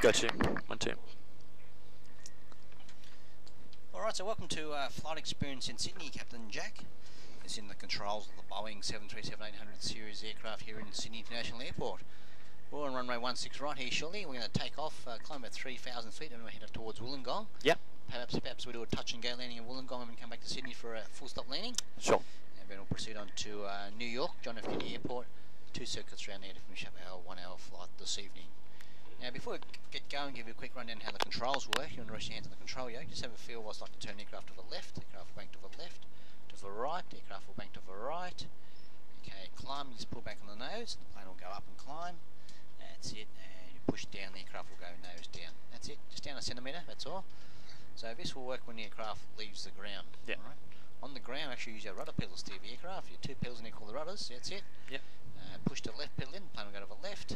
Got you. 1, 2. Alright, so welcome to Flight Experience in Sydney, Captain Jack. It's in the controls of the Boeing 737-800 series aircraft here in Sydney International Airport. We're on runway 16 right here shortly. We're going to take off, climb about 3,000 feet and we're headed towards Wollongong. Yep. Perhaps we'll do a touch and go landing in Wollongong and come back to Sydney for a full stop landing. Sure. And then we'll proceed on to New York, John F. Kennedy Airport. 2 circuits around there to finish up our 1 hour flight this evening. Now before we get going, give you a quick rundown how the controls work. You want to rest your hands on the control yoke. Just have a feel what's like to turn the aircraft to the left, aircraft will bank to the left, to the right, aircraft will bank to the right. Okay, climb, you just pull back on the nose, the plane will go up and climb. That's it, and you push down, the aircraft will go nose down. That's it, just down a centimetre, that's all. So this will work when the aircraft leaves the ground. Yep. Right? On the ground, actually use your rudder pedals to steer the aircraft. Your 2 pedals in there called the rudders, that's it. Yep. Push the left pedal in, the plane will go to the left.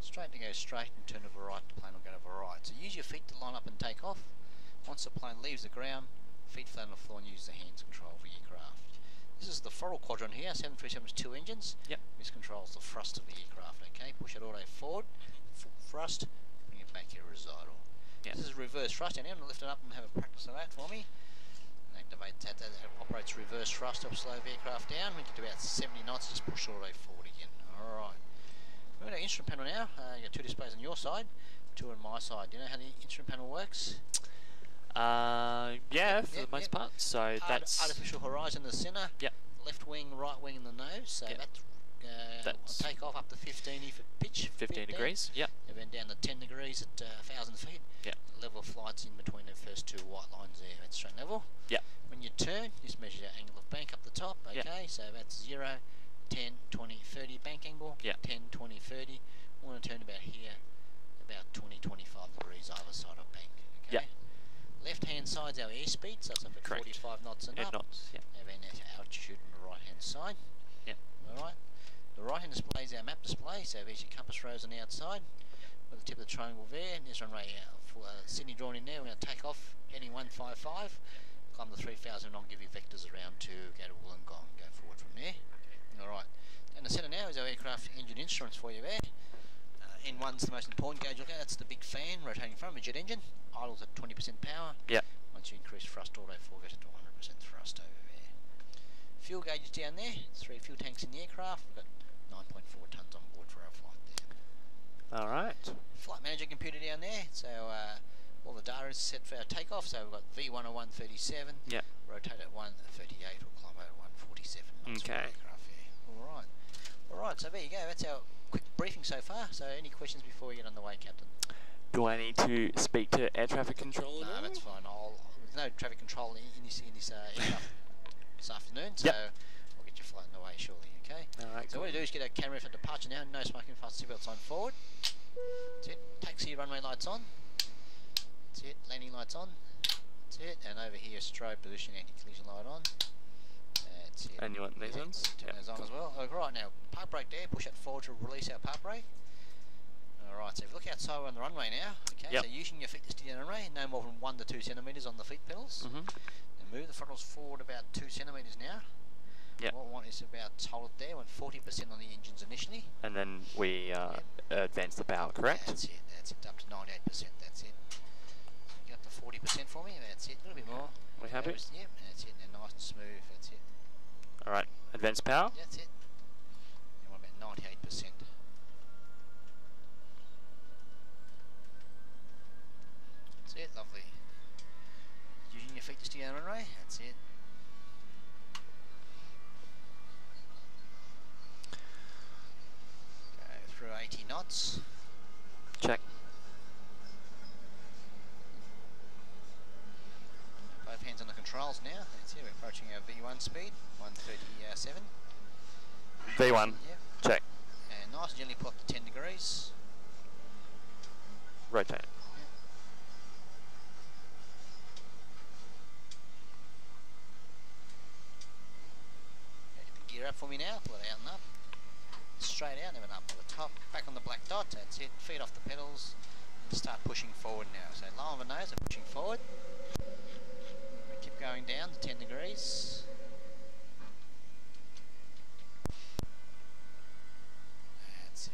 Straight to go straight and turn to the right, the plane will go to the right. So use your feet to line up and take off. Once the plane leaves the ground, feet flat on the floor and use the hands to control the aircraft. This is the throttle quadrant here, 737's 2 engines. Yep. This controls the thrust of the aircraft, okay? Push it auto forward, full thrust, bring it back horizontal. Yep. This is reverse thrust, and I'm going to lift it up and have a practice of that for me. Activate that, that operates reverse thrust, it'll slow the aircraft down. We get to about 70 knots, just push auto forward again. Alright. We're at our instrument panel now. You got 2 displays on your side, 2 on my side. Do you know how the instrument panel works? Yeah, for the most part. So that's artificial horizon in the centre. Yep. Left wing, right wing in the nose. So Yep. that's take off up to 15 for pitch. 15 degrees. Yep. And then down to 10 degrees at 1,000 feet. Yep. The level of flight's in between the first 2 white lines there. That's straight level. Yep. When you turn, just measure your angle of bank up the top. Okay, Yep. so that's 0, 10, 20, 30 bank angle. Yep. 10, 20, 30. We want to turn about here, about 20, 25 degrees either side of bank. Okay. Yep. Left hand side's our airspeed, so it's up at Correct. 45 knots and up. knots. Yep. And then that's our altitude on the right hand side. Yep. Alright. The right hand display is our map display, so there's your compass rose on the outside. With the tip of the triangle there, and there's runway for Sydney drawn in there. We're going to take off heading 155, climb the 3,000 and I'll give you vectors around to go to Wollongong, go forward from there. Alright. And the centre now is our aircraft engine instruments for you there. N1's the most important gauge. Look at that's the big fan rotating front of a jet engine. Idles at 20% power. Yep. Once you increase thrust, auto 4 goes to 100% thrust over there. Fuel gauges down there. 3 fuel tanks in the aircraft. We've got 9.4 tonnes on board for our flight there. Alright. Flight manager computer down there. So all the data is set for our takeoff. So we've got V1 at 137. Yep. Rotate at 138. We'll climb over at 147 knots for the Okay. aircraft there. Alright. Alright, so there you go. That's our quick briefing so far. So any questions before we get underway, Captain? Do I need to speak to air traffic control? No, that's fine. There's no traffic control in this aircraft this afternoon, so Yep. I'll get you flying away shortly, okay? Alright, So cool. what we do is get our camera for departure now. No smoking, fast seatbelts on forward. That's it. Taxi runway lights on. That's it. Landing lights on. That's it. And over here, strobe position anti-collision light on. That's it. And you want these ones? Turn Yep, those on cool. as well. Right now, park brake there. Push that forward to release our park brake. Alright, so if you look outside, we're on the runway now. Okay, Yep. so using your feet to steer the runway, no more than 1 to 2 centimetres on the feet pedals. Mm-hmm. And move the throttles forward about 2 centimetres now. Yep. What we want is about hold it there, want 40% on the engines initially. And then we advance the power, correct? That's it, up to 98%, that's it. Get up to 40% for me, that's it, a little bit more. We happy? Yep, that's it, and nice and smooth, that's it. Alright, advance power. That's it. And what about 98%? That's it, lovely. Using your feet to steer the runway, that's it. Go through 80 knots. Check. Both hands on the controls now, that's it, we're approaching our V1 speed, 137. V1. Yep. Check. And nice and gently pull up to 10 degrees. Rotate. Gear up for me now, pull it out and up. Straight out, never up to the top. Back on the black dot, that's it. Feet off the pedals. And start pushing forward now. So low on the nose and pushing forward. We keep going down to 10 degrees. That's it.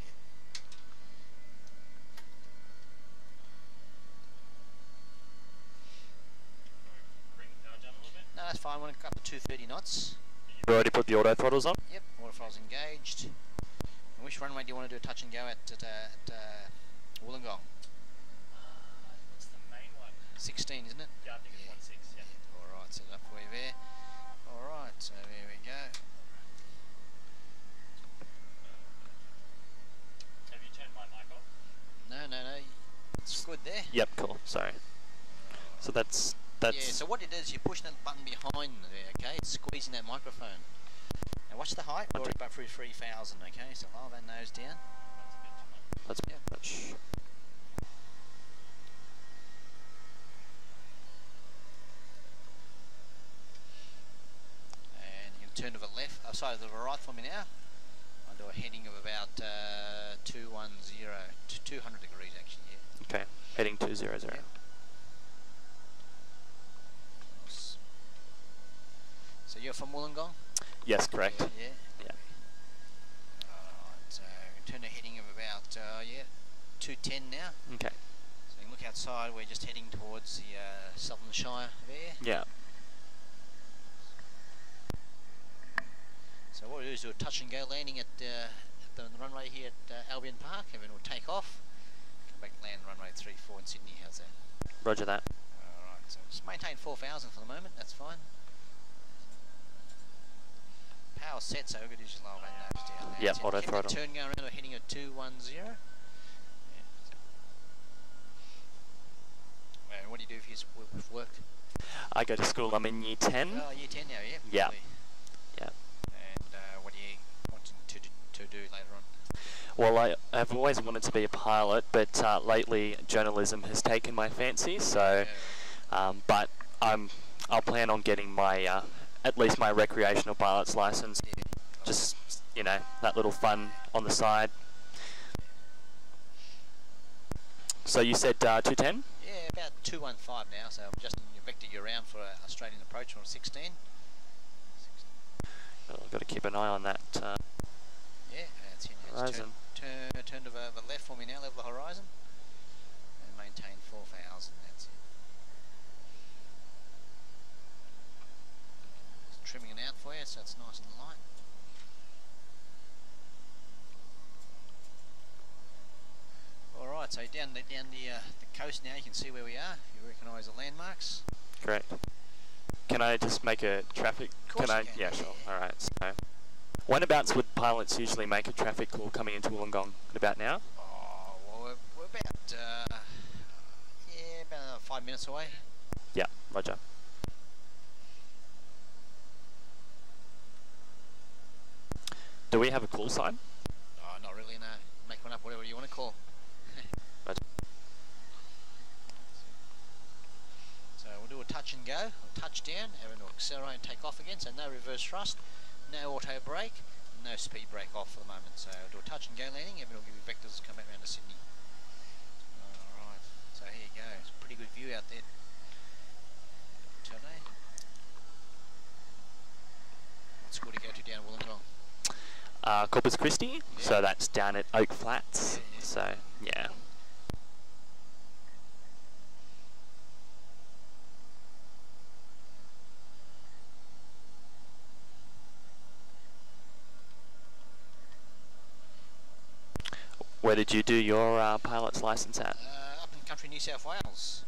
fine. We're up to 230 knots. You've already put the auto throttles on? Yep, auto throttles engaged. And which runway do you want to do a touch and go at Wollongong? What's the main one? 16, isn't it? Yeah, I think it's 16, yeah. Alright, set it up for you there. Alright, so there we go. Have you turned my mic off? No. It's good there. Yep, cool, sorry. So that's... Yeah, so what it is, you push that button behind there, okay? It's squeezing that microphone. Now watch the height, we're already about through 3,000, okay? So lower that nose down. That's Yep. much. And you can turn to the left, sorry, to the right for me now. I'll do a heading of about 200 degrees actually, yeah. Okay, heading 200. Yep. So you're from Wollongong? Yes, correct. Yeah. Yeah. Alright, so we turn the heading of about 210 now. Okay. So you can look outside, we're just heading towards the Southern Shire there. Yeah. So what we'll do is do a touch and go landing at the runway here at Albion Park, and then we'll take off, come back and land runway 34 in Sydney. How's that? Roger that. Alright, so just maintain 4,000 for the moment, that's fine. Power set, so we're going to just lower that nose down there. Yep, So auto keep that throttle. turn going around, we're heading at 210. Yeah. What do you do if you with work? I go to school, I'm in year 10. Oh, year 10 now, yeah. Yeah. Lovely. Yeah. And what do you want to do later on? Well, I've always wanted to be a pilot, but lately journalism has taken my fancy, so... but I'll plan on getting my... at least my recreational pilot's license. Yeah. Just, you know, that little fun on the side. So you said 210? Yeah, about 215 now, so I'm just vector you around for an Australian approach on 16. Well, I've got to keep an eye on that Yeah, that's it. Now just horizon. turn to the left for me now, level the horizon. And maintain 4,000, that's it. Just trimming it out for you so it's nice and light. Alright, so down the coast now you can see where we are. You recognise the landmarks. Correct. Can I just make a traffic... Of course Can I? you can, Yeah, yeah, sure. yeah. Alright, so... Whenabouts would pilots usually make a traffic call coming into Wollongong? About now? Oh, well, we're about, about 5 minutes away. Yeah, roger. Do we have a call sign? Oh, not really, no. Make one up, whatever you want to call. Roger. So we'll do a touch and go, or touch down, and then we'll accelerate and take off again, so no reverse thrust, no auto brake, no speed brake off for the moment. So we'll do a touch and go landing, and then we'll give you vectors to come back around to Sydney. Alright, so here you go, it's a pretty good view out there today. What school do you go to down Wollongong? Corpus Christi, Yeah. so that's down at Oak Flats. Yeah, yeah. So, yeah. Where did you do your pilot's license at? Up in country New South Wales,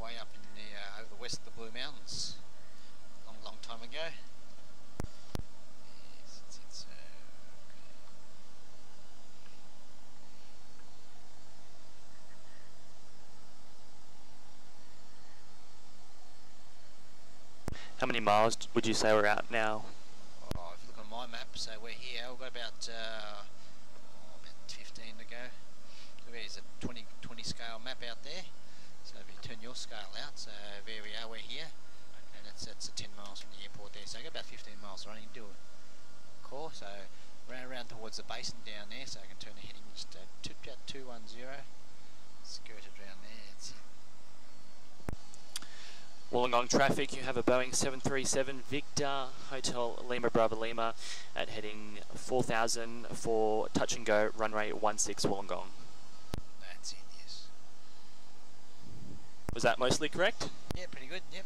way up in the over the west of the Blue Mountains, long time ago. Yes, it's How many miles would you say we're out now? oh, if you look on my map, so we're here. We've got about 15 to go. So there's a 20 scale map out there. So if you turn your scale out, so there we are. We're here, and it's 10 miles from the airport there. So I got about 15 miles running. Do a course. So around towards the basin down there. So I can turn the heading just to about 210. Skirted around there. It's Wollongong traffic, you have a Boeing 737 Victor Hotel Lima Bravo Lima at heading 4000 for touch and go runway 16 Wollongong. That's it, yes. Was that mostly correct? Yeah, pretty good, yep.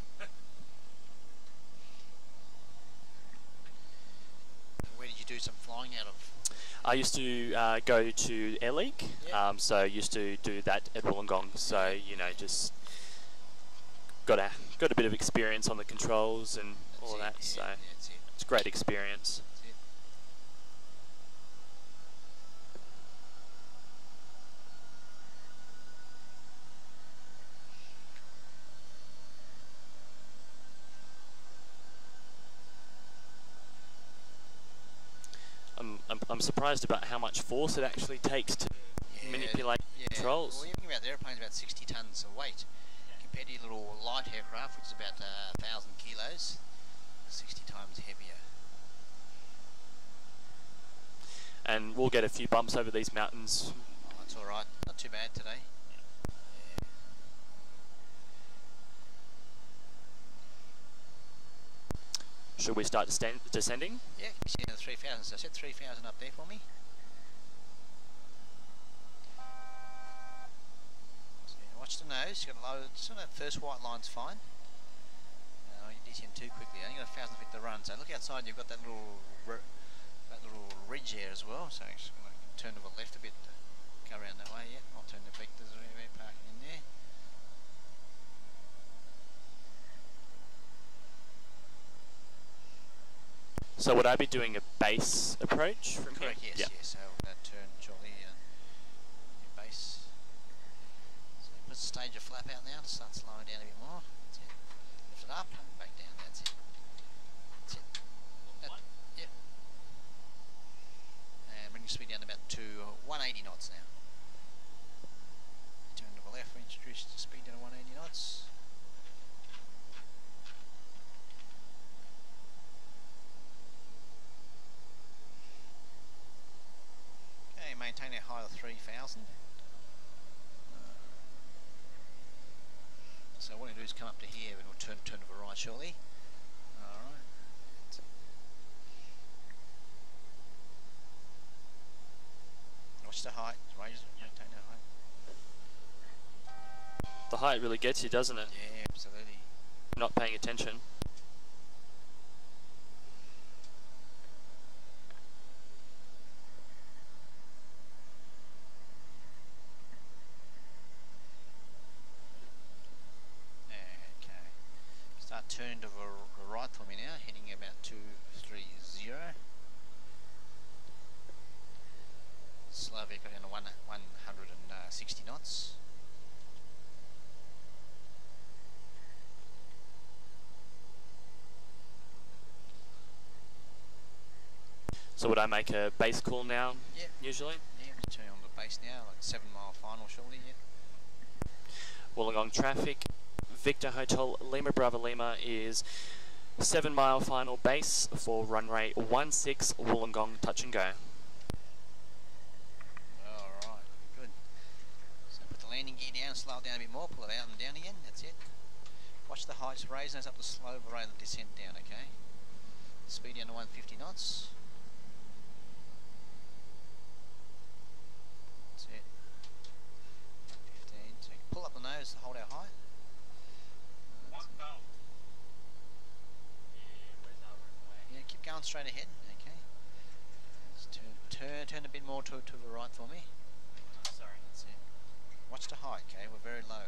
do some flying out of? I used to go to Air League, Yeah. so used to do that at Wollongong. So just got a bit of experience on the controls and all of that. Yeah, So that's it. it's a great experience. That's it. I'm surprised about how much force it actually takes to manipulate controls. Well, you think about the airplane's about 60 tons of weight compared to your little light aircraft, which is about 1,000 kilos, 60 times heavier. And we'll get a few bumps over these mountains. Oh, that's all right. Not too bad today. Should we start descending? Yeah, you see the 3,000. So set 3,000 up there for me. So watch the nose. You've got to load. So that first white line's fine. You descend too quickly. You got 1,000 feet to run. So look outside. You've got that little ridge there as well. So I'm just going to turn to the left a bit to go around that way. Yeah, I'll turn the vectors around, parking in there. So would I be doing a base approach from Correct, here? yes, yes. So we're going to turn shortly your base. So put the stage of flap out now to start slowing down a bit more. That's it. Lift it up and back down. That's it. That's it. Yep. And bring your speed down about to 180 knots now. Turn to the left, we introduce the speed down to 180 knots. Maintain our height of 3,000. So what we'll do is come up to here and we'll turn to the right shortly. Alright. Watch the height, maintain the height. The height really gets you, doesn't it? Yeah, absolutely. Not paying attention. Turn to the right for me now, heading about 230. Slow vehicle down to 160 knots. So would I make a base call now? Yep. Usually? Yeah, I'm turning on the base now, like 7 mile final shortly, yeah. Wollongong traffic. Victor Hotel Lima Bravo Lima is 7 mile final base for runway 16 Wollongong touch and go. Alright, good. So put the landing gear down, slow it down a bit more, pull it out and down again, that's it. Watch the heights, raise those up to slow the rate of descent down, okay? Speed down to 150 knots. That's it. 115, so pull up the nose to hold our height. Yeah, keep going straight ahead, okay. Just turn a bit more to the right for me. Sorry. That's it. Watch the height, okay, we're very low.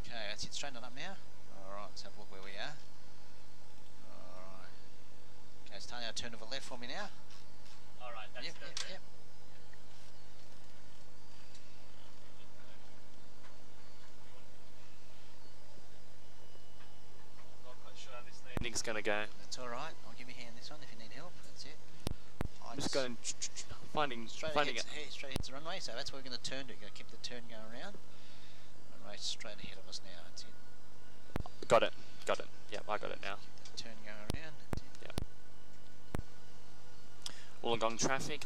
Okay, that's it, straighten it up now. Alright, let's have a look where we are. Alright. Okay, it's time now to turn to the left for me now. Alright, that's Yep. Landing's gonna go. That's alright, I'll give you a hand this one if you need help, that's it. I'm just going finding Straight hits the runway, so that's where we're going to turn to. We're going to keep the turn going around. Runway straight ahead of us now, that's it. Got it. Yep, I got it now. Keep the turn going around, that's it. Yep. Wollongong traffic,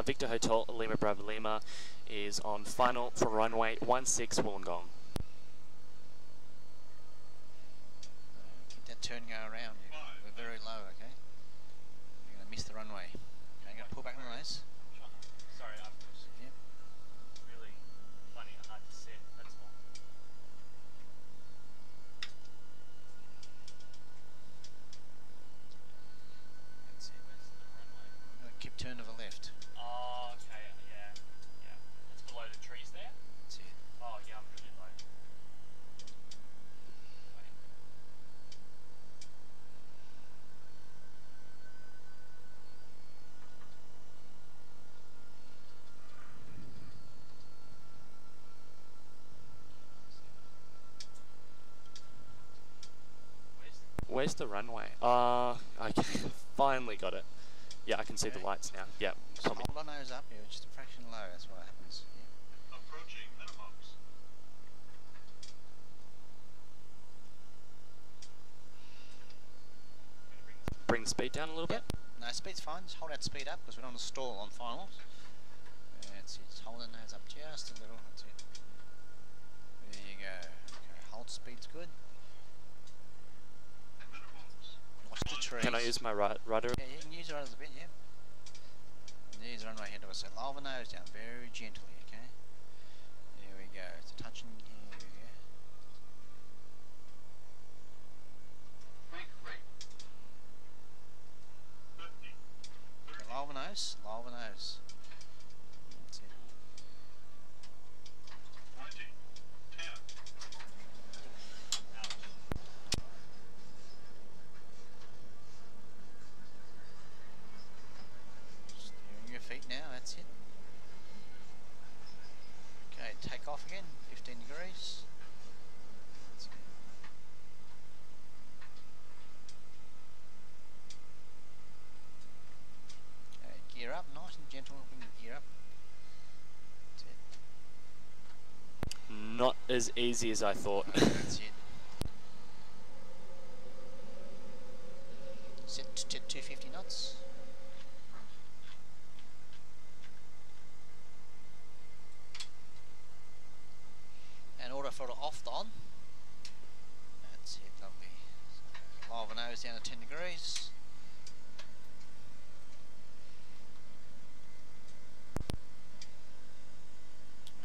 Victor Hotel Lima Bravo Lima is on final for runway 16 Wollongong. Keep that turn going around. We're very low, okay? You're going to miss the runway. Okay, I'm going to pull back on those. Sorry, I'm just really finding it hard to set, that's all. Where's the runway? I finally got it. Yeah, I can see the lights now. Yeah, So Tommy. hold our nose up, yeah, just a fraction low, that's what happens. Yeah. Approaching minimums. Bring the speed down a little bit. No, speed's fine, just hold that speed up because we're on a stall on finals. That's it, just hold the nose up just a little, that's it. There you go. Okay, hold speed's good. Minimums. Watch the trees. Can I use my rudder? Yeah, you can use it as a bit, yeah. There's the runway head to us, so lower the nose down very gently, okay? There we go, it's a touching, here we go. Brake rate. 50. Okay, lower the nose, lower the nose. That's it. 20. 10. Out. Steering your feet now, that's it. Okay, take off again, 15 degrees. That's it. Okay, gear up, nice and gentle, bring the gear up. That's it. Not as easy as I thought. That's it. Set to 250 knots. And auto throttle off on. That's it, lovely. So, lower the nose down to 10 degrees.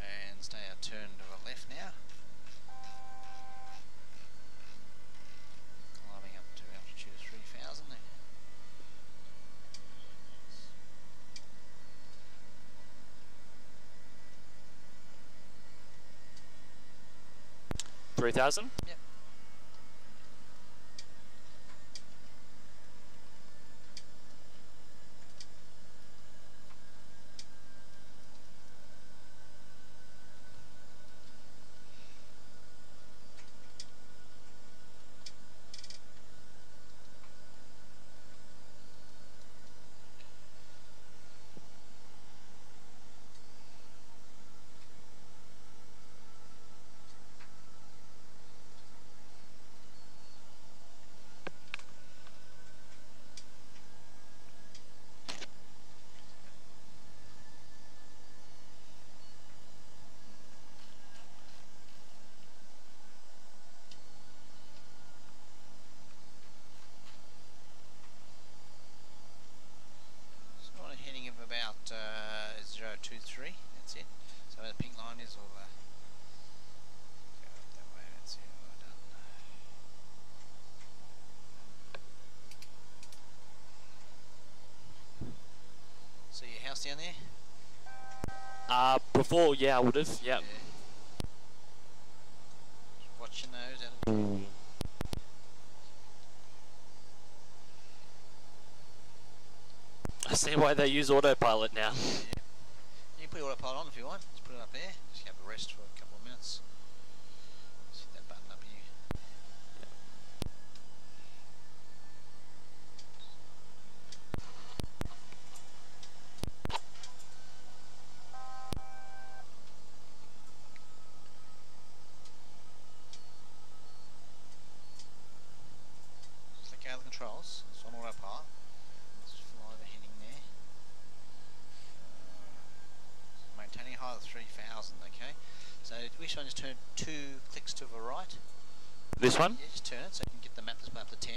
And stay our turn to the left now. Climbing up to altitude of 3,000 there. 3,000? Yep. So on a heading of about 023, that's it. So where the pink line is, we'll go up that way, that's it, well done. See your house down there? Before, yeah, I would have. Yep. Yeah. Watch your nose out of the I see why they use autopilot now. Yeah. You can put your autopilot on if you want. Just put it up there. Just have a rest for a couple of minutes. Just hit that button up here. Click out the controls. It's on autopilot. Let's fly the heading there. Maintaining height of 3,000, okay? So which one, just turn 2 clicks to the right. This one? Yeah, just turn it so you can get the map display up to 10.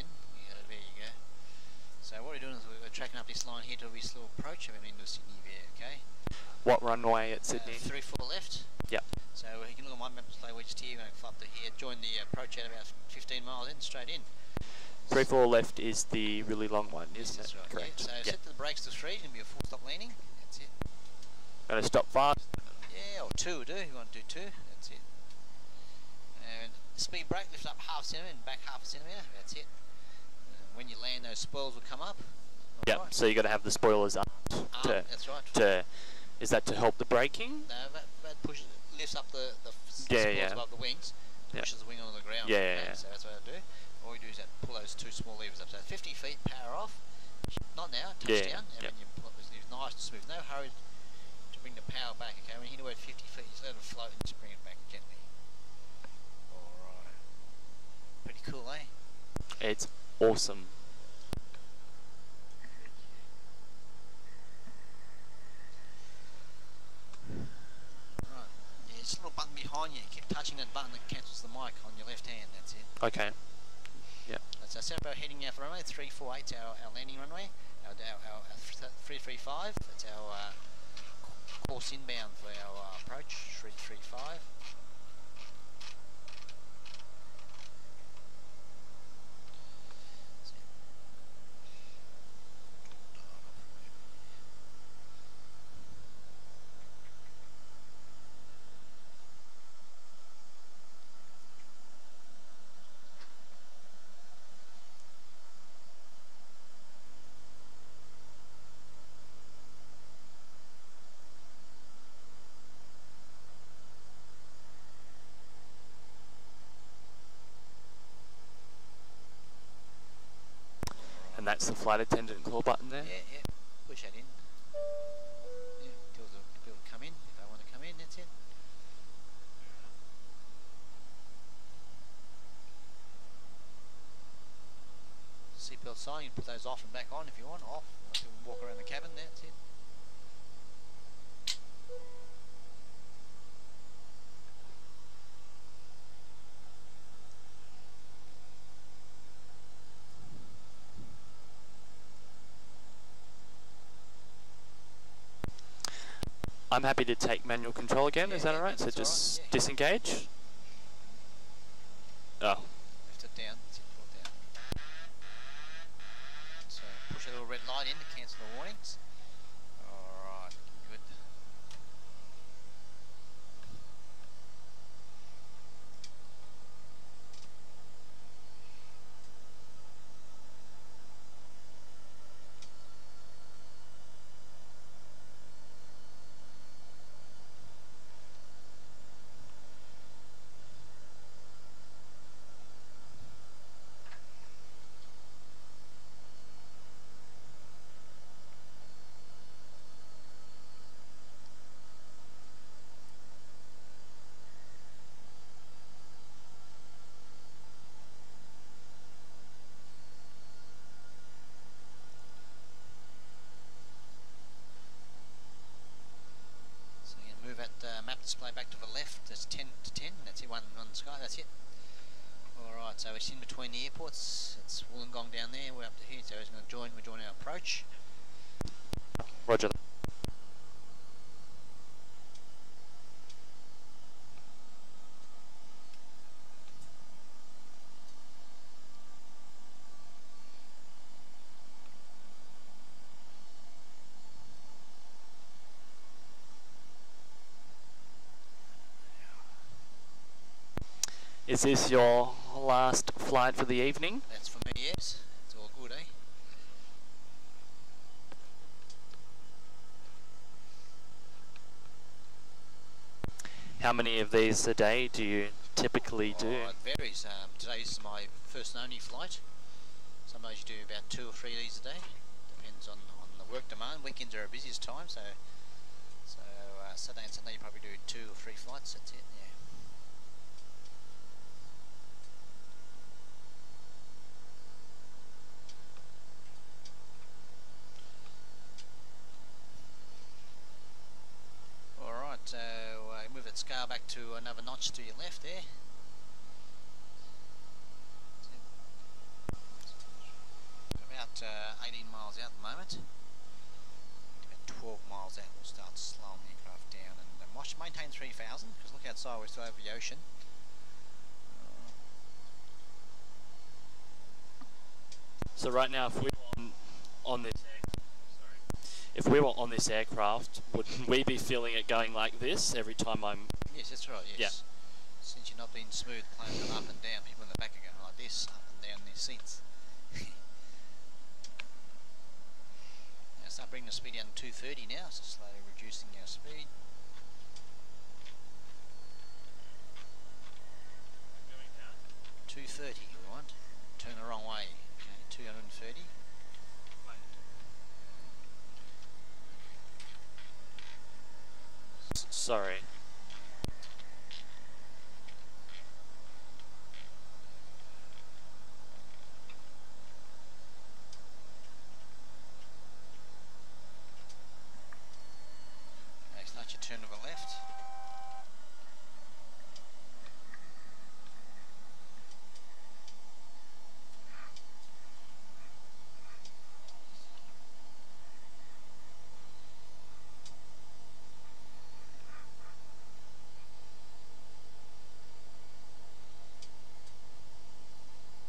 Yeah, there you go. So what we're doing is we're tracking up this line here to this little approach of into Sydney there, okay? What runway at Sydney? 3-4 left. Yep. So you can look at my map display, we're just here, we're going to fly up to here, join the approach at about 15 miles in, straight in. 3-4 left is the really long one, isn't That's it? right. Correct. Yeah. So Yep. set the brakes to 3, it's going to be a full stop landing. That's it. Gonna stop fast. Yeah, or 2 will do. You want to do 2, that's it. And speed brake, lift up half a centimetre and back half a centimetre, that's it. And when you land, those spoils will come up. Yep. Alright. So you got to have the spoilers up to That's right. is that to help the braking? No, that pushes, lifts up the Yeah, spoils yeah. above the wings, Yep. pushes the wing onto the ground. Yeah, okay? yeah, yeah. So that's what I do. all you do is that pull those two small levers up. So 50 feet, power off. Not now, Yeah, touchdown. And yep. then you pull up, it's nice and smooth. No hurry to bring the power back. Okay, when you hit about 50 feet, just let it float and just bring it back gently. Alright. Pretty cool, eh? It's awesome. Right. Yeah, just a little button behind you. Keep touching that button that cancels the mic on your left hand. That's it. Okay. Yeah. That's our setup heading now for runway 348, our landing runway. Our 335. That's our course inbound for our approach. 335. And that's the flight attendant call button there. Yeah, yeah. Push that in. Yeah, tell the people to come in if they want to come in. That's it. Seatbelt sign, you can put those off and back on if you want. Off. You can walk around the cabin. That's it. I'm happy to take manual control again, is that Yeah, alright? So that's just alright, yeah. disengage. Oh, Lift it down. That's it. Pull it down. So push a little red light in to cancel the warnings. Alright, good. So you can move that map display back to the left. That's 10 to 10. That's it. One on the sky. That's it. Alright, so it's in between the airports. It's Wollongong down there. We're up to here. So it's going to join. We're joining our approach. roger. Is this your last flight for the evening? That's for me, yes. It's all good, eh? How many of these a day do you typically do? Oh, it varies. Today is my first and only flight. Some days you do about 2 or 3 of these a day. Depends on the work demand. Weekends are our busiest time, so Saturday and Sunday you probably do 2 or 3 flights. That's it. Yeah. Alright, so move that scale back to another notch to your left there. About 18 miles out at the moment. About 12 miles out we'll start slowing the aircraft down and maintain 3,000 because look outside, we're still over the ocean. So right now, if we were on this, if we were on this aircraft, would we be feeling it going like this every time I'm? Yes, that's right, yes. Yeah. Since you're not being smooth, playing them up and down, people in the back are going like this, up and down their seats. Now start bringing the speed down to 230 now, so slowly reducing our speed. 230 we want. turn the wrong way. Okay, 230. Sorry. Okay, start your turn to the left.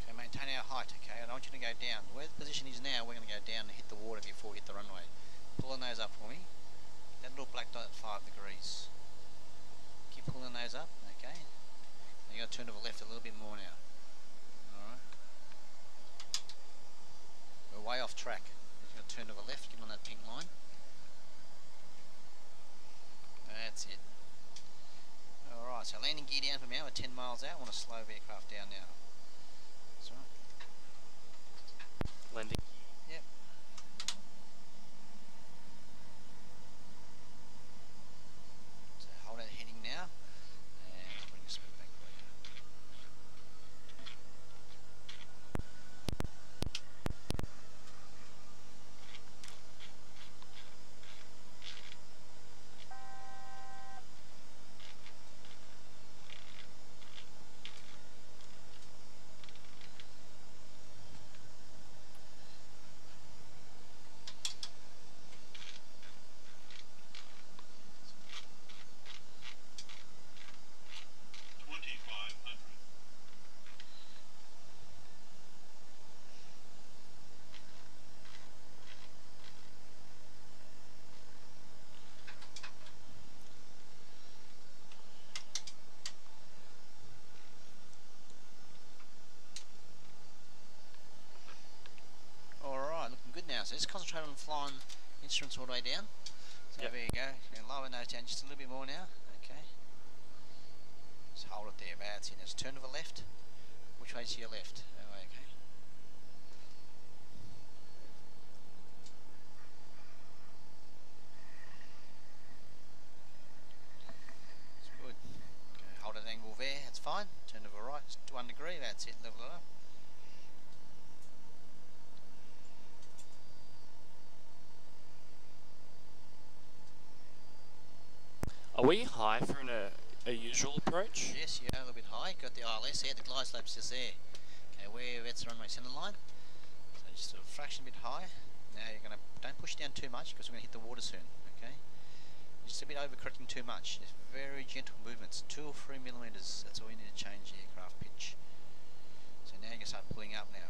Okay, maintain our height, okay? I don't want you to go down. Where the position is now, we're going to go down and hit the water before we hit the runway. Pull the nose up for me. That little black dot at 5 degrees. Keep pulling the nose up, okay? Now you got to turn to the left a little bit more now. Alright. We're way off track. You got to turn to the left, get on that pink line. That's it. Alright, so landing gear down from now, we're 10 miles out. I want to slow the aircraft down now. That's right. Landing. Yep. So hold that heading now, and I'll bring the speed back for you. So just concentrate on flying instruments all the way down. So Yep. there you go. And lower nose down just a little bit more now. Okay. Just hold it there. That's it. Now just turn to the left. Which way to your left? That way, okay. That's good. Okay, hold an angle there. That's fine. Turn to the right. Just 1 degree. That's it. Level it up. Are we high for a usual approach? Yes, you are a little bit high. Got the ILS here, the glide slope's just there. Okay, where that's the runway centre line. So just a fraction bit high. Now you're going to, don't push down too much because we're going to hit the water soon, okay? Just a bit overcorrecting too much. Just very gentle movements, 2 or 3 millimetres. That's all you need to change the aircraft pitch. So now you can start pulling up now.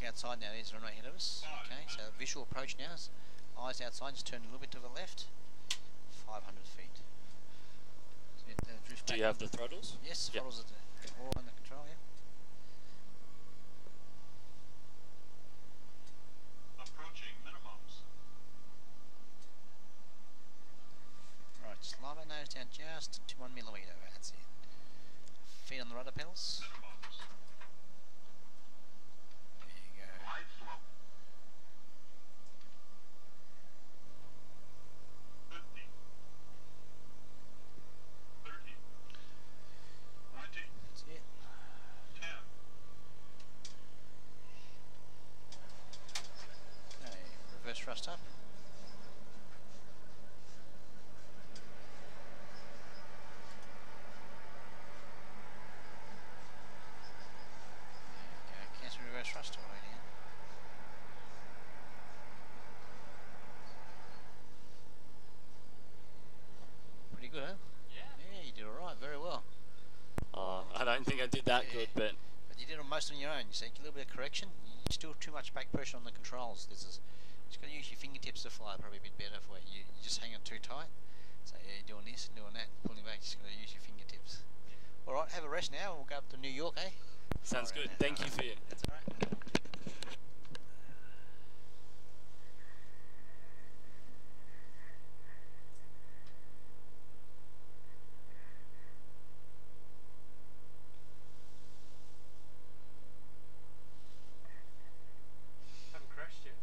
Outside now, there's the runway ahead of us. Okay, so visual approach now. Eyes outside, just turn a little bit to the left. 500 feet. So drift Do back you have the throttles? Yes, Yep. throttles are all under control, yeah. Approaching minimums. Right, just lower nose down just to 1 millimetre, that's it. Feet on the rudder pedals. Minimums. There you go. Wide slope. 50. 30. 20. That's it. 10. Okay, reverse thrust up. There you go, cancel reverse thrust all the way down. Pretty good, huh? Yeah, you did alright, very well. I don't think I did that Yeah. good, but But you did it most on your own. You see, a little bit of correction. Still too much back pressure on the controls. There's Just got to use your fingertips to fly, probably a bit better for you. You just hang it too tight. So yeah, you're doing this and doing that, pulling back. Just got to use your fingertips. All right, have a rest now, and we'll go up to New York, eh? Sounds good. Thank you for you. That's all right. Haven't crashed yet.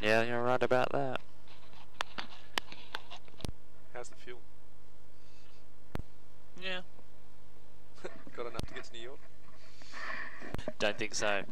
Yeah, you're right about that. How's the fuel? Yeah. Got enough to get to New York? Don't think so.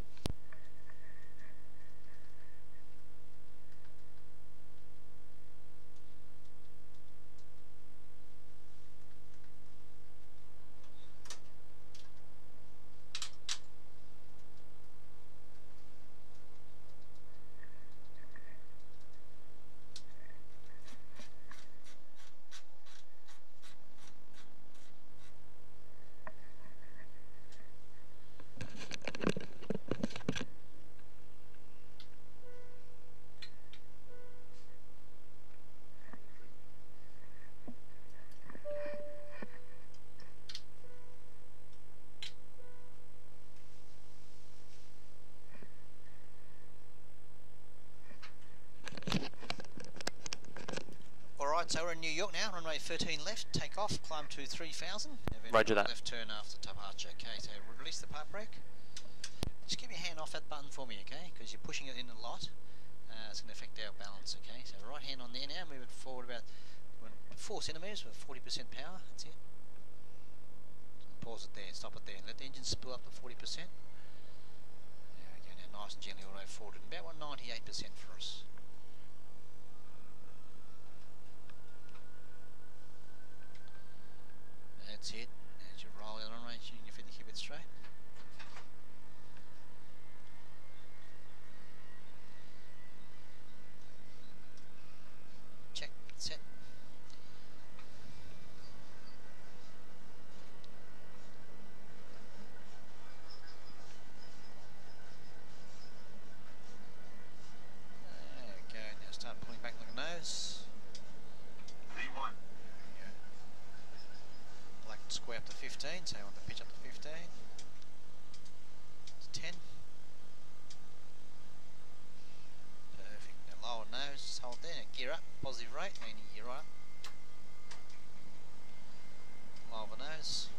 Alright, so we're in New York now, runway 13 left, take off, climb to 3000. Roger that. Left turn after departure, okay, so release the park brake. Just keep your hand off that button for me, okay, because you're pushing it in a lot. It's going to affect our balance, okay, so right hand on there now, move it forward about 4 centimetres with 40% power, that's it. Pause it there, stop it there, and let the engine spill up to 40%. There we go, now nice and gently auto forward, and about 98% for us. That's it. As you roll the runway, you can fit the keep it straight. Check, set. There we go. Now start pulling back like a nose. V1. There we go. Black square up to 15, so I want the pitch up to 15. It's 10. Perfect. Now lower nose, just hold there. Now gear up, positive rate, meaning gear up. Lower the nose.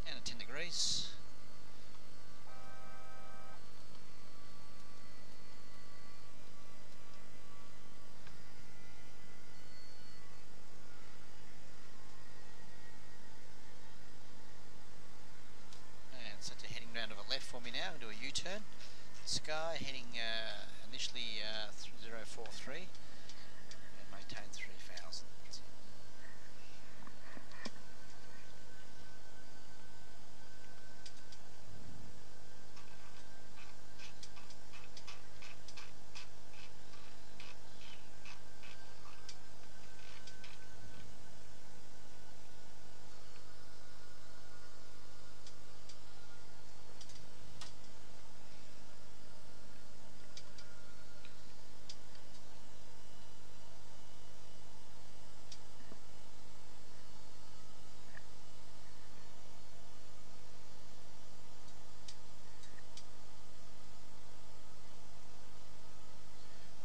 And at 10 degrees. And set to heading round to the left for me now, do a U-turn. Sky heading initially 043 and maintain 3000.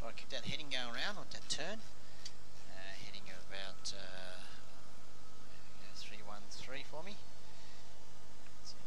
Alright, keep that heading going around on that turn. Heading at about 313 for me. That's it.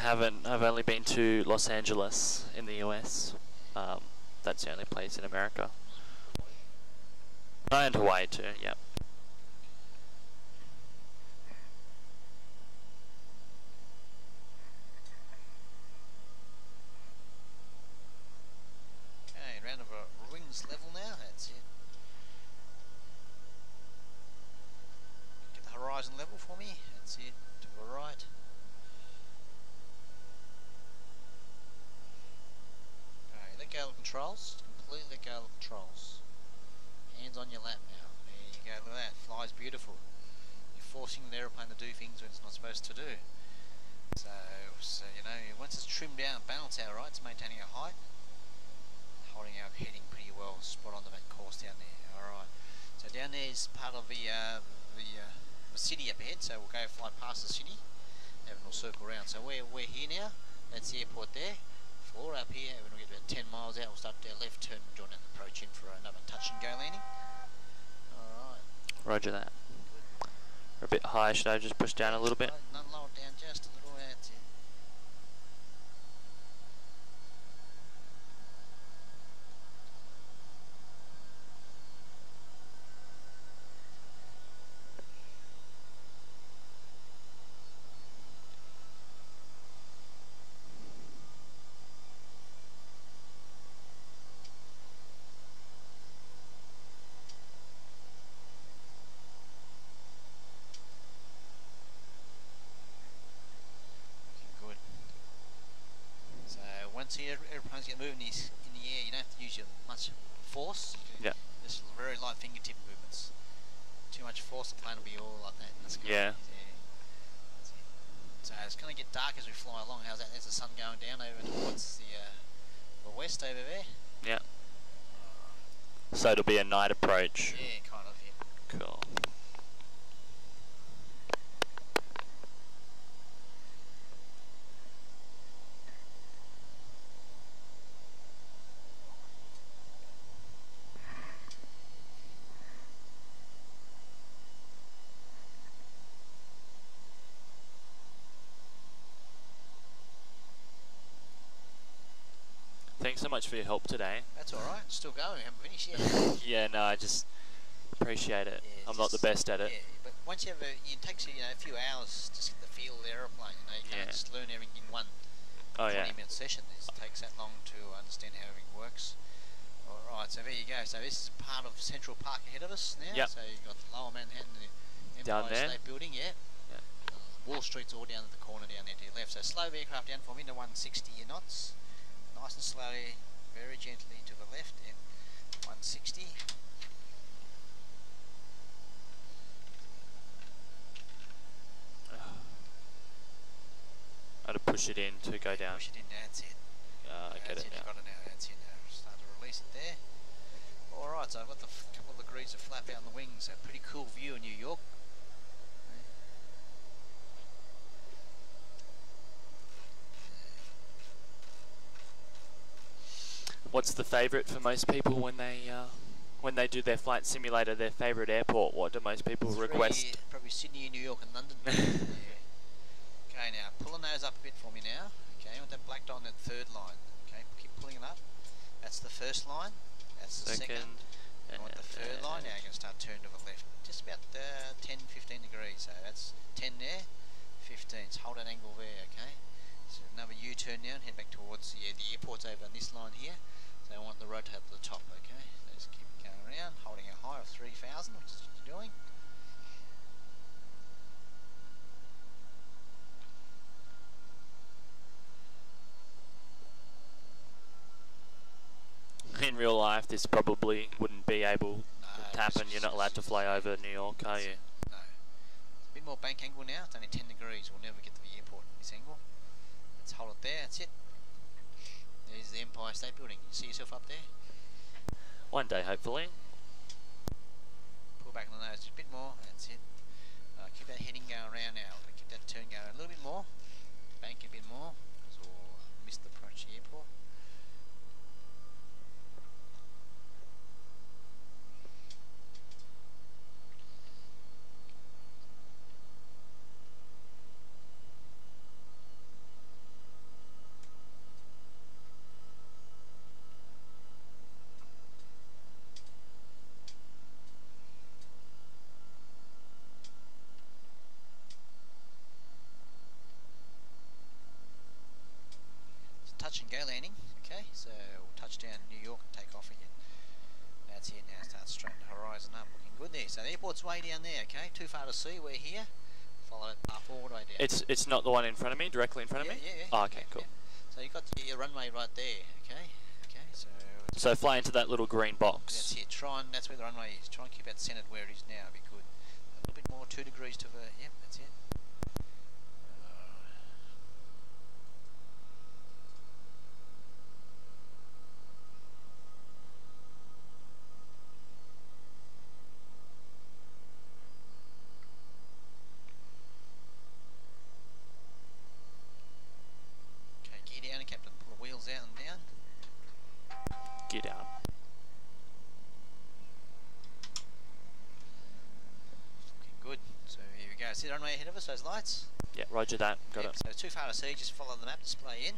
haven't. I've only been to Los Angeles in the US. That's the only place in America. And Hawaii too, yeah. Okay, round of wings level now, that's it. Get the horizon level for me, that's it, to the right. Okay, let go of the controls, completely let go of the controls. Hands on your lap now, there you go, look at that, flies beautiful. You're forcing the aeroplane to do things when it's not supposed to do. So you know, once it's trimmed down, balance out right, it's maintaining our height. Holding our heading pretty well, spot on the back course down there. Alright, so down there is part of the city up ahead, so we'll go fly past the city, have a little circle around. So we're here now, that's the airport there. Floor up here, when we get about 10 miles out, we'll start our left turn and join that approach in for another touch and go landing. Alright. Roger that. We're a bit high, should I just push down a little bit? None lower down, just a little, that's it. Once the aeroplanes get moving in the air, you don't have to use your much force. Yeah. Just very light fingertip movements. Too much force, the plane will be all like that. That's good. Yeah. That's it. So it's going to get dark as we fly along. How's that? There's the sun going down over towards the west over there. Yeah. So it'll be a night approach. Yeah, kind of. Yeah. Cool. Thanks so much for your help today. That's all right. Still going. We haven't finished yet. Yeah, no, I just appreciate it. Yeah, I'm not the best at it. Yeah, but once you have it takes you a few hours just to get the feel of the aeroplane. You know, you can't just learn everything in one 20-minute session. It takes that long to understand how everything works. All right, so there you go. So this is part of Central Park ahead of us now. Yep. So you've got Lower Manhattan, the Down Empire there. State Building, yeah. Wall Street's all down at the corner down there to your left. So slow the aircraft down for me to 160 knots. Nice and slowly, very gently to the left, yeah. 160. I had to push it in to go down. Push it in, that's it. I get That's it it, now. you've got it now, that's it now. Start to release it there. Alright, so I've got the couple of degrees of flap out on the wings. A pretty cool view of New York. What's the favourite for most people when they do their flight simulator? Their favourite airport? What do most people request? Probably Sydney, New York and London. Yeah. Okay, now pull the nose up a bit for me now. Okay, with that black dot on that third line. Okay, keep pulling it up. That's the first line. That's the second. And with the third line, now you're going to start turning to the left. Just about 10, 15 degrees. So that's 10 there, 15. So hold that angle there, okay? So another U-turn now and head back towards the airport's over on this line here. So I want the rotate to the top, okay? So just keep it going around, holding a high of 3,000, which is what you're doing. In real life, this probably wouldn't be able to happen. You're not allowed to fly over New York, are you? No. It's a bit more bank angle now. It's only 10 degrees. We'll never get to the airport at this angle. Let's hold it there. That's it. There's the Empire State Building. You see yourself up there? One day, hopefully. Pull back on the nose just a bit more. That's it. Keep that heading going around now. Keep that turn going a little bit more. Bank a bit more, because we'll miss the approach to the airport. touch and go landing. Okay, so we'll touch down New York and take off again. That's it. Now start straightening the horizon up. Looking good there. So the airport's way down there. Okay, too far to see. We're here. Follow it up all the way down. It's not the one in front of me, directly in front of me? Yeah. Oh, okay, cool. So you got your runway right there. Okay. So. So fly into that little green box. That's it. That's where the runway is. Try and keep that centered where it is now. It'd be good. A little bit more, 2 degrees to the. Yep, that's it. Okay, gear down, Captain. Pull the wheels out and down. Get down. Looking good. So here we go. See the runway ahead of us, those lights? Yeah, roger that. Got Yep, it. so too far to see, just follow the map display in.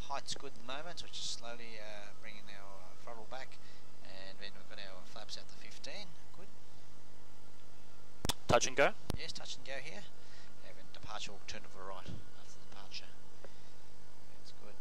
Height's good at the moment, so we're just slowly bringing our throttle back. And then we've got our flaps out to 15. Good. Touch and go. Yes, touch and go here. And then departure will turn to the right after departure. That's good.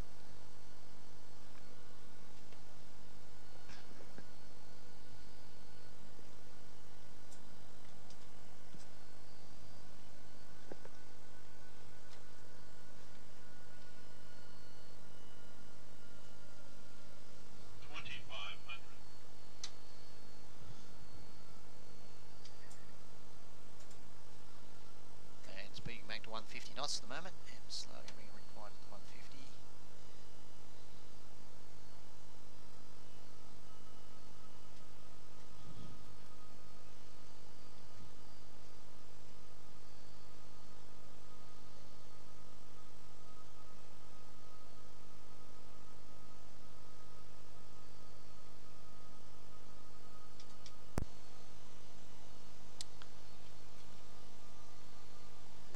And speeding back to 150 knots at the moment. And slowly being required to 150.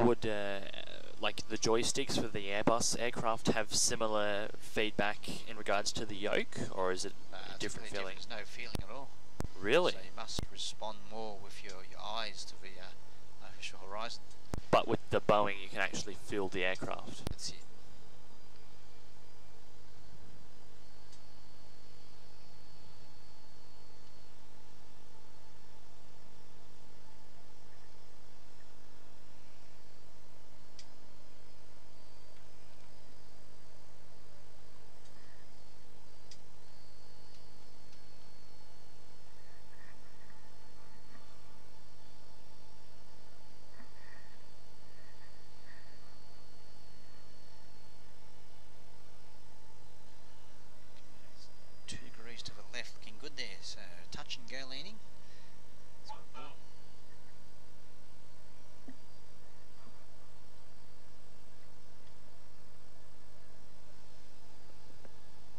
Would like the joysticks for the Airbus aircraft have similar feedback in regards to the yoke, or is it a It's different completely feeling? There's no feeling at all. Really? So you must respond more with your eyes to the artificial horizon. But with the Boeing, you can actually feel the aircraft. That's it. To the left, looking good there. So touch and go landing.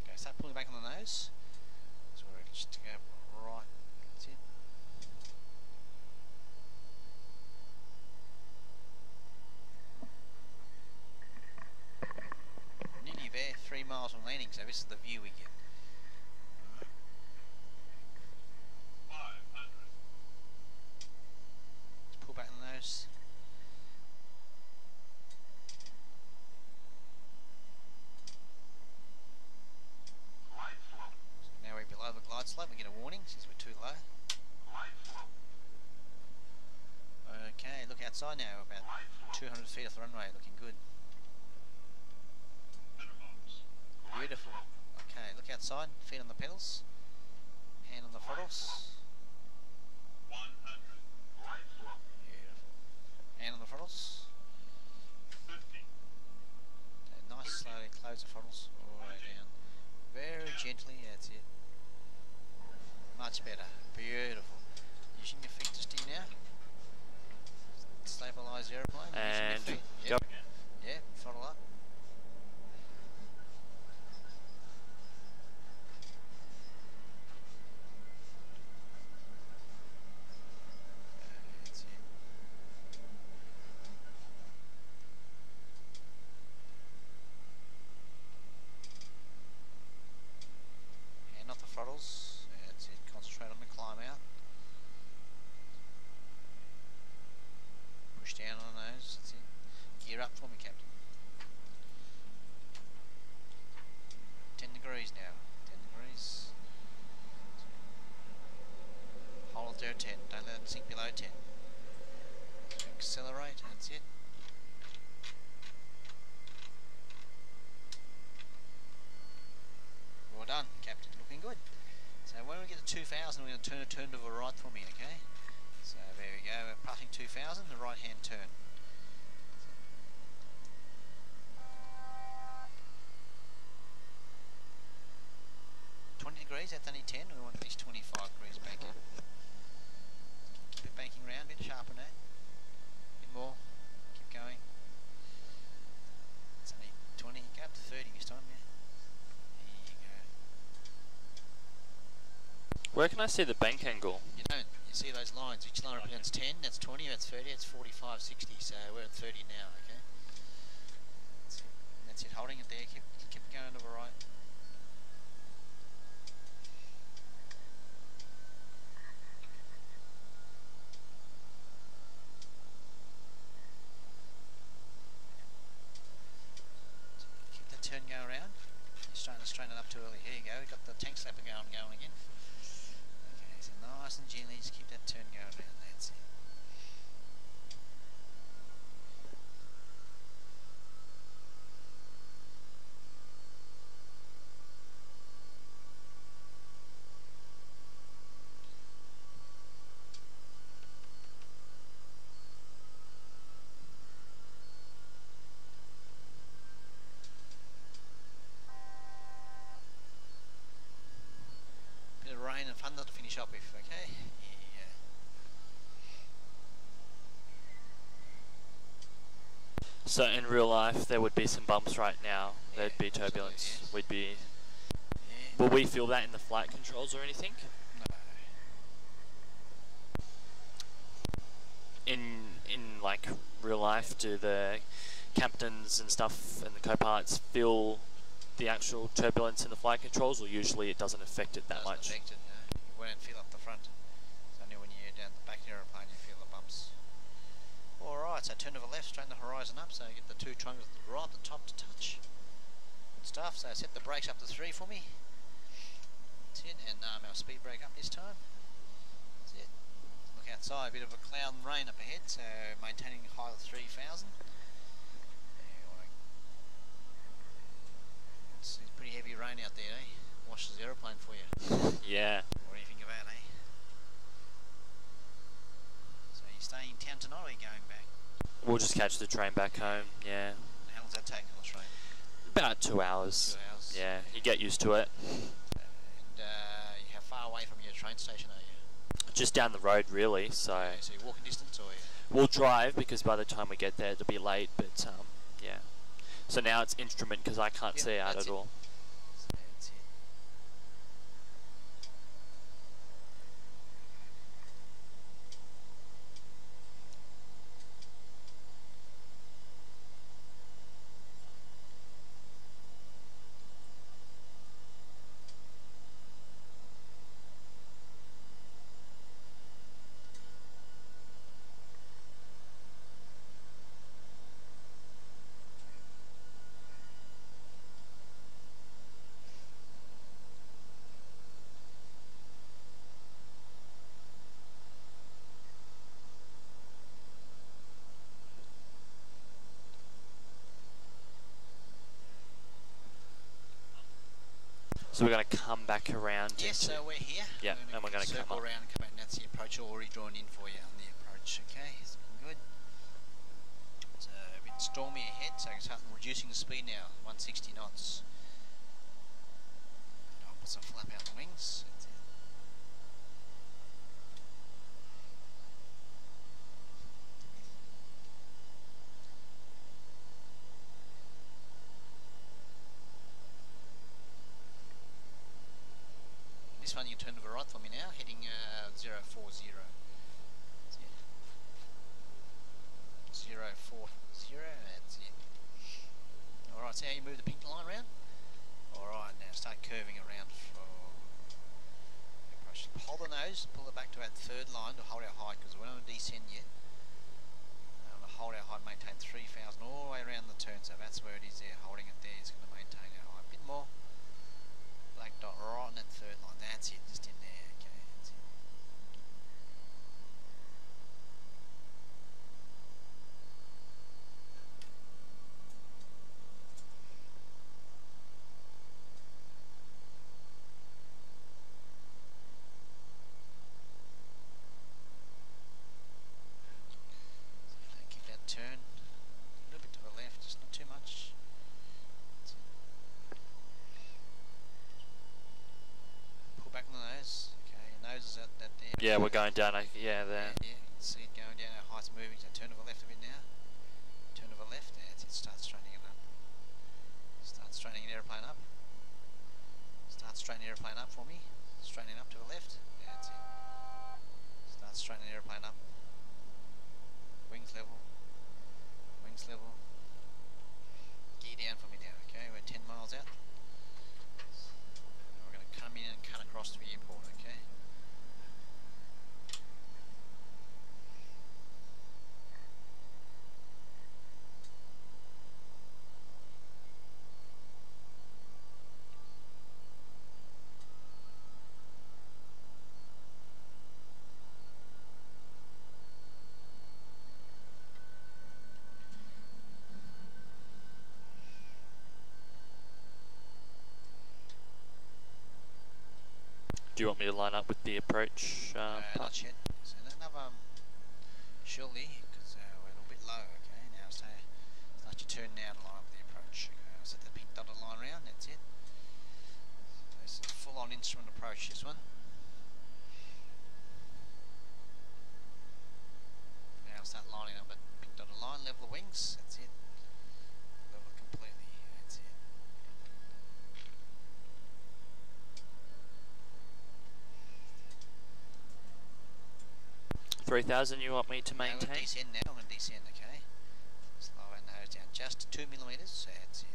Okay, start pulling back on the nose. So we're just to go right. That's it. Nearly there. 3 miles from landing. So this is the view we get. 500. Let's pull back on the nose. Light slope. So now we're below the glide slope. We get a warning since we're too low. Light slope. Okay, look outside now. About Light slope. 200 feet off the runway. Looking good. Minimums. Light Beautiful. slope. Okay, look outside. Feet on the pedals. Hand on the throttles. 100. Light slope. Beautiful. Hand on the throttles. 50. And nice slowly close the throttles all the way down. Very gently, that's it. Much better. Beautiful. Using your feet to steer now. Stabilise the aeroplane. Using your And feet. go. Yeah, throttle up. That's it. Hand off the throttles. That's it. Concentrate on the climb out. Push down on the nose. That's it. 10. Accelerate, that's it. Well done, Captain, looking good. So when we get to 2000, we're going to turn to the right for me, okay? So there we go, we're passing 2000, the right hand turn. 20 degrees, that's only 10, we want at least 25 degrees banking. Keep it banking round, a bit sharper now. A bit more, keep going. It's only 20, go up to 30 this time, yeah. There you go. Where can I see the bank angle? You don't, you see those lines, each line represents 10, that's 20, that's 30, that's 45, 60, so we're at 30 now, okay? That's it, holding it there, keep going to the right. Turn go around. You're starting to straighten it up too early. Here you go. We've got the tank slapper going again. Okay, so nice and gently, just keep that turn going around. That's it. Bit of rain and thunder to finish up with, okay? Yeah. So in real life, there would be some bumps right now. There'd be absolutely, turbulence. yes. We'd be. Yeah. Will we feel that in the flight controls or anything? No. In like real life, do the captains and stuff and the co-pilots feel the actual turbulence in the flight controls, or usually it doesn't affect it that Doesn't much? affect it, no. You won't feel up the front. It's only when you're down the back of the aeroplane you feel the bumps. Alright, so turn to the left, straighten the horizon up, so you get the two triangles right at the top to touch. Good stuff, so set the brakes up to 3 for me. That's it, and our speed brake up this time. That's it. Look outside, a bit of a cloud and rain up ahead, so maintaining high of 3,000. It's pretty heavy rain out there, eh? Washes the aeroplane for you. Yeah. What do you think about, eh? So you staying in town tonight or are you going back? We'll just catch the train back home. Yeah. How long's that taking on the train? About 2 hours. 2 hours. Yeah, you get used to it. And how far away from your train station are you? Just down the road, really. So So you're walking distance or you? we'll drive because by the time we get there, it'll be late. But yeah. So now it's instrument because I can't Yep, see out that's at it. all. That's it. So we're going to come back around. Yes, into- so we're here. Yeah, and we're gonna come circle up. around and come back. And that's the approach already drawn in for you on the approach. Okay, it's looking good. It's a bit stormy ahead, so I can start reducing the speed now. 160 knots. And I'll put some flap out the wings. That's it. This one you turn to the right for me now, heading 040. That's it. 040, that's it. Alright, see how you move the pink line around? Alright, now start curving around for approach. Hold the nose, pull it back to that third line to hold our height because we're not on a descend yet. Now to hold our height, maintain 3,000 all the way around the turn, so that's where it is there, holding it there is going to maintain our height. A bit more. Black dot right on that third line. That's it, just in there. Okay, that's it. Yeah, we're going down. Yeah, there. Yeah, you can see it going down, our height's moving, so turn to the left a bit now. Turn to the left, that's it, start straightening it up. Start straightening the aeroplane up. Start straightening the aeroplane up for me. Straightening up to the left, that's it. Start straightening the aeroplane up. Wings level. Wings level. Gear down for me now, okay? We're 10 miles out. We're going to come in and cut across to the airport, okay? Do you want me to line up with the approach? Not yet. So another, surely, because we're a little bit low, okay? Now start your turn now to line up with the approach. Okay, I'll set the pink dotted line around, that's it. So this is a full-on instrument approach, this one. Now start lining up that pink dotted line, level the wings, that's it. Level it completely, that's it. 3,000 you want me to Now I'm maintain? going to descend now, I'm going to descend, okay? Slow our nose down just 2 millimeters, so that's it.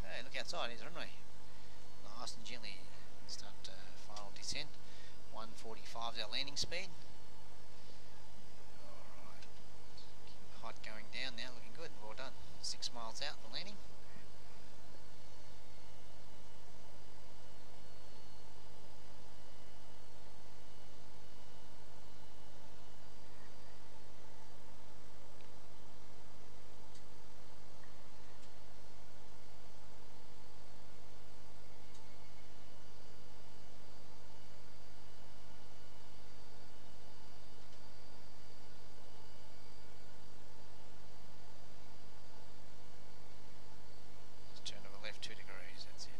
Okay, look outside, here's the runway. Nice and gently start final descent. 145 is our landing speed. Alright. Height going down now, looking good. Well done. 6 miles out for landing. Turn to the left 2 degrees, that's it.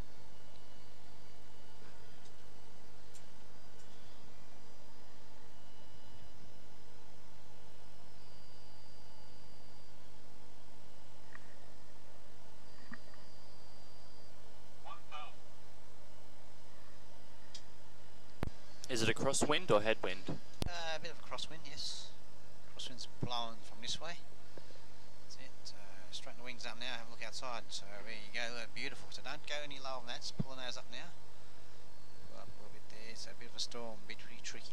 Is it a crosswind or headwind? A bit of a crosswind, yes. Crosswind's blowing from this way. That's it. Straighten the wings up now, have a look outside. So there you go, beautiful. So don't go any lower than that, just pull the nose up now. Pull up a little bit there, so a bit of a storm, a bit pretty tricky.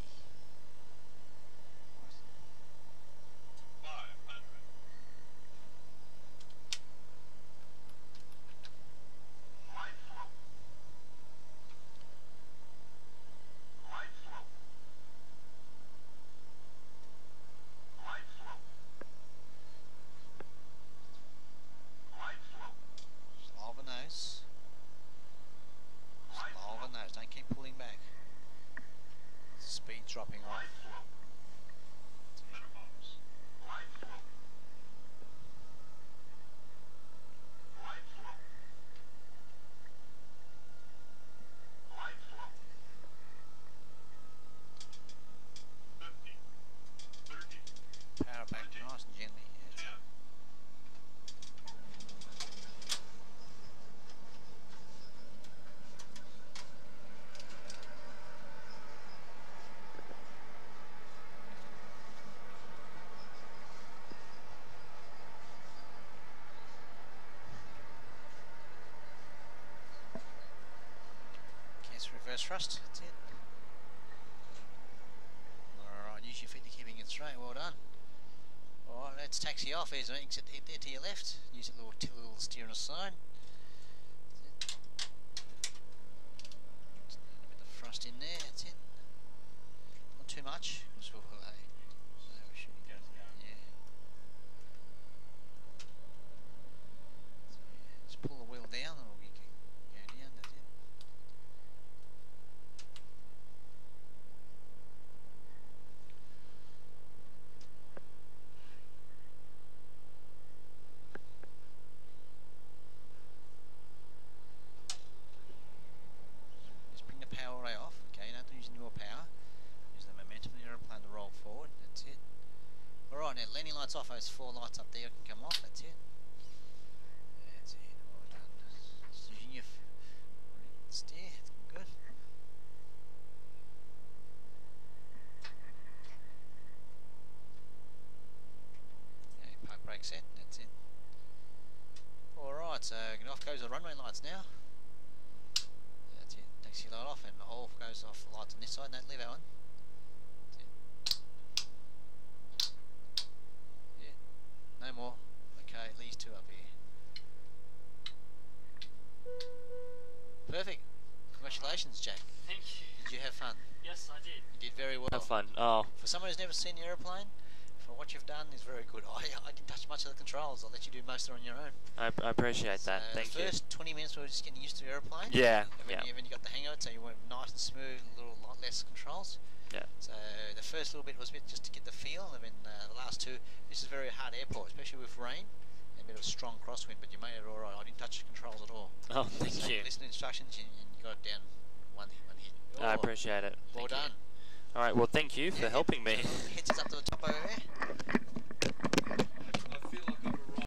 Slow the nose. Slow the nose, don't keep pulling back. Speed dropping off. Power back nice and gently. Yes. Yes, reverse thrust, that's it. Alright, use your feet to keeping it straight, well done. Alright, let's taxi off. There's an exit there to your left. Use a little steer on the side. That's it. Just need a bit of thrust in there, that's it. Not too much. Just pull the wheel down and we can go down, that's it. those 4 lights up there can come off. That's it. That's it. Well done. Just using your steer. It's good. Okay, park brake set. That's it. Alright, so off goes the runway lights now. That's it. Takes your light off and all goes off the lights on this side and that lever on. That's it. Yeah. No more. Okay, these 2 up here. Perfect. Congratulations, Jack. Thank you. Did you have fun? Yes, I did. You did very well. Have fun. Oh, For someone who's never seen the aeroplane, for what you've done is very good. I didn't touch much of the controls. I'll let you do most of it on your own. I appreciate that. So Thank the you. first 20 minutes we were just getting used to the aeroplane. Yeah, And yeah, when you got the hang of it, so you went nice and smooth, a little lot less controls. yeah. So the first little bit was a bit just to get the feel, and then the last 2, this is a very hard airport, especially with rain and a bit of strong crosswind, but you made it alright. I didn't touch the controls at all. Oh, thank So you. listen to instructions and you got it down one hit. I Oh, appreciate it. well Thank you. done. All right. Well, thank you for helping me. Heads us up to the top over there.